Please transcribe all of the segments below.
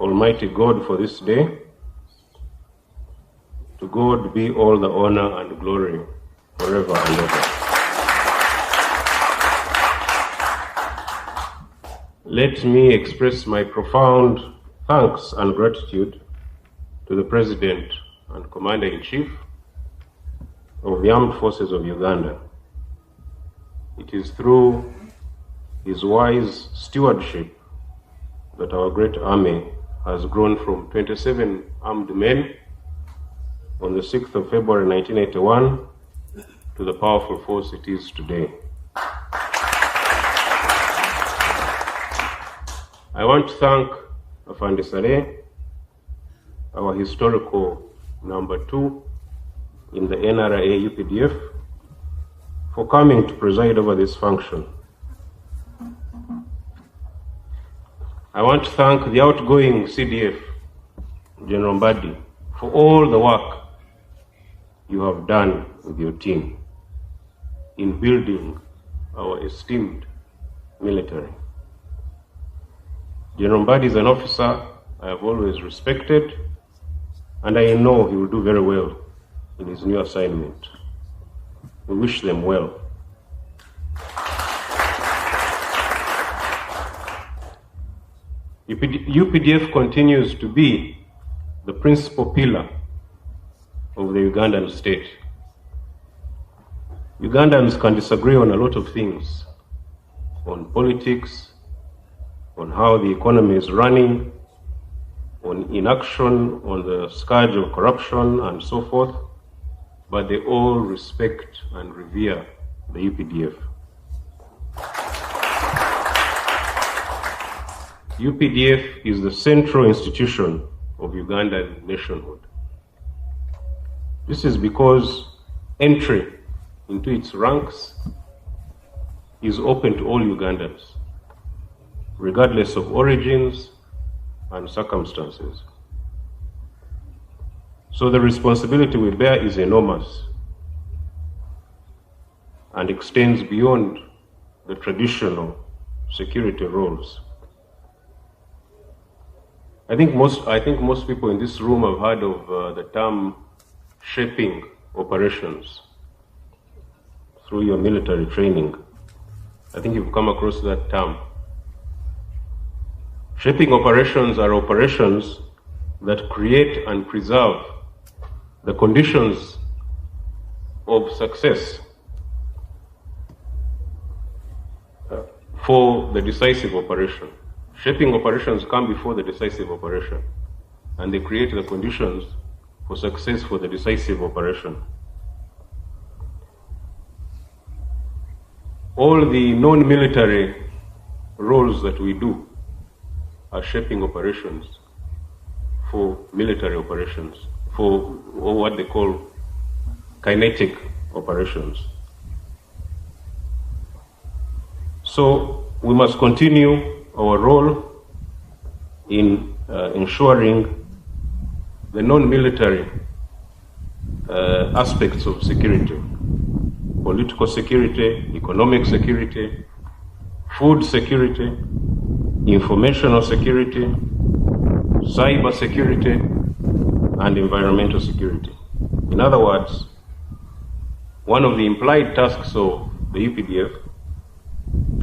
Almighty God for this day. To God be all the honor and glory forever and ever. Let me express my profound thanks and gratitude to the President and Commander-in-Chief of the Armed Forces of Uganda. It is through his wise stewardship that our great army has grown from 27 armed men on the 6th of February 1981 to the powerful force it is today. I want to thank Afandi Saleh, our historical number 2 in the NRA UPDF, for coming to preside over this function. I want to thank the outgoing CDF, General Mbadi, for all the work you have done with your team in building our esteemed military. General Mbadi is an officer I have always respected, and I know he will do very well in his new assignment. We wish them well. UPDF continues to be the principal pillar of the Ugandan state. Ugandans can disagree on a lot of things, on politics, on how the economy is running, on inaction, on the scourge of corruption, and so forth, but they all respect and revere the UPDF. UPDF is the central institution of Ugandan nationhood. This is because entry into its ranks is open to all Ugandans, regardless of origins and circumstances. So the responsibility we bear is enormous and extends beyond the traditional security roles. I think most people in this room have heard of the term shaping operations through your military training. I think you've come across that term. Shaping operations are operations that create and preserve the conditions of success for the decisive operation. Shaping operations come before the decisive operation, and they create the conditions for success for the decisive operation. All the non-military roles that we do are shaping operations for military operations, for what they call kinetic operations. So we must continue our role in ensuring the non-military aspects of security: political security, economic security, food security, informational security, cyber security, and environmental security. In other words, one of the implied tasks of the UPDF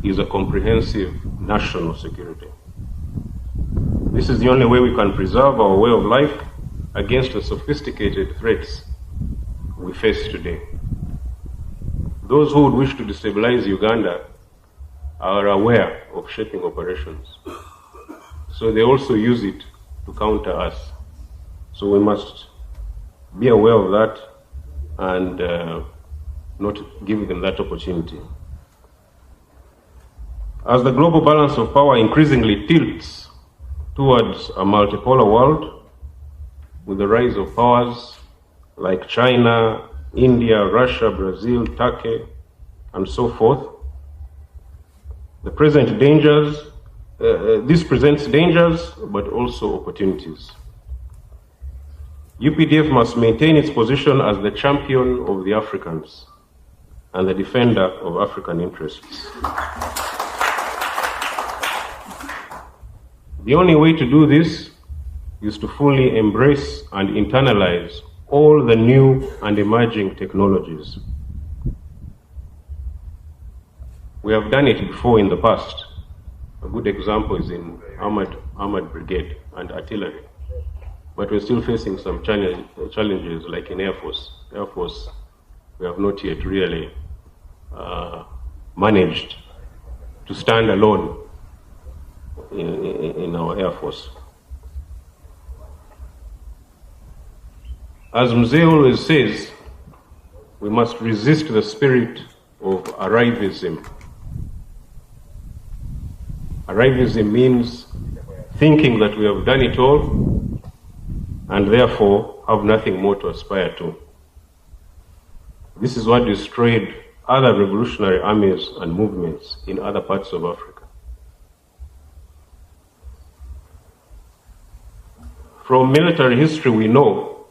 is a comprehensive national security. This is the only way we can preserve our way of life against the sophisticated threats we face today. Those who would wish to destabilize Uganda are aware of shaping operations, so they also use it to counter us. So we must be aware of that and not give them that opportunity. As the global balance of power increasingly tilts towards a multipolar world, with the rise of powers like China, India, Russia, Brazil, Turkey, and so forth, this presents dangers, but also opportunities. UPDF must maintain its position as the champion of the Africans and the defender of African interests. The only way to do this is to fully embrace and internalize all the new and emerging technologies. We have done it before in the past. A good example is in Armored Brigade and artillery. But we're still facing some challenges like in Air Force. Air Force, we have not yet really managed to stand alone in our Air Force. As Mzee always says, we must resist the spirit of arrivism. Arrivism means thinking that we have done it all and therefore have nothing more to aspire to. This is what destroyed other revolutionary armies and movements in other parts of Africa. From military history, we know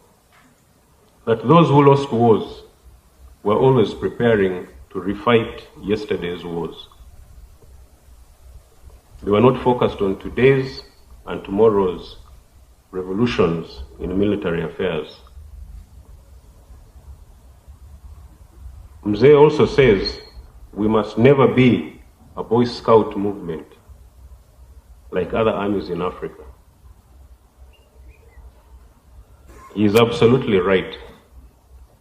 that those who lost wars were always preparing to refight yesterday's wars. They were not focused on today's and tomorrow's revolutions in military affairs. Mzee also says we must never be a Boy Scout movement like other armies in Africa. He is absolutely right.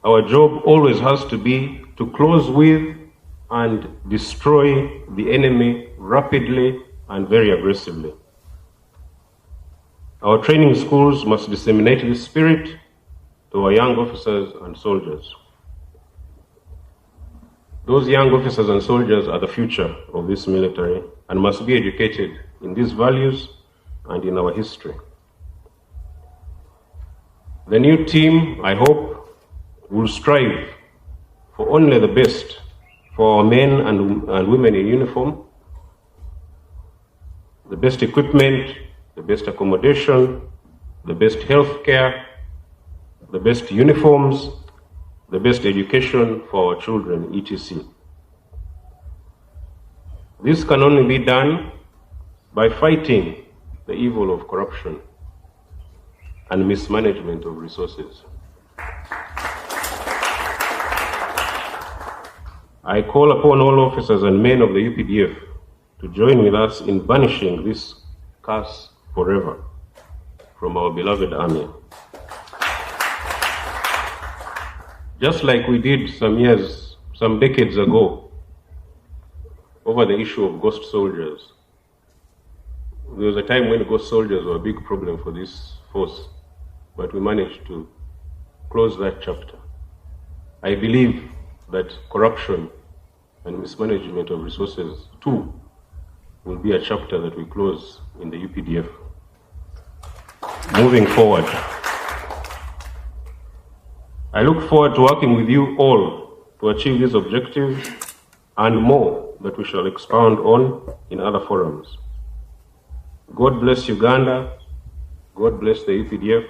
Our job always has to be to close with and destroy the enemy rapidly and very aggressively. Our training schools must disseminate this spirit to our young officers and soldiers. Those young officers and soldiers are the future of this military and must be educated in these values and in our history. The new team, I hope, will strive for only the best for our men and women in uniform, the best equipment, the best accommodation, the best health care, the best uniforms, the best education for our children, etc. This can only be done by fighting the evil of corruption and mismanagement of resources. I call upon all officers and men of the UPDF to join with us in banishing this curse forever from our beloved army. Just like we did some decades ago, over the issue of ghost soldiers. There was a time when ghost soldiers were a big problem for this force, but we managed to close that chapter. I believe that corruption and mismanagement of resources, too, will be a chapter that we close in the UPDF. Moving forward, I look forward to working with you all to achieve these objectives and more that we shall expound on in other forums. God bless Uganda. God bless the UPDF.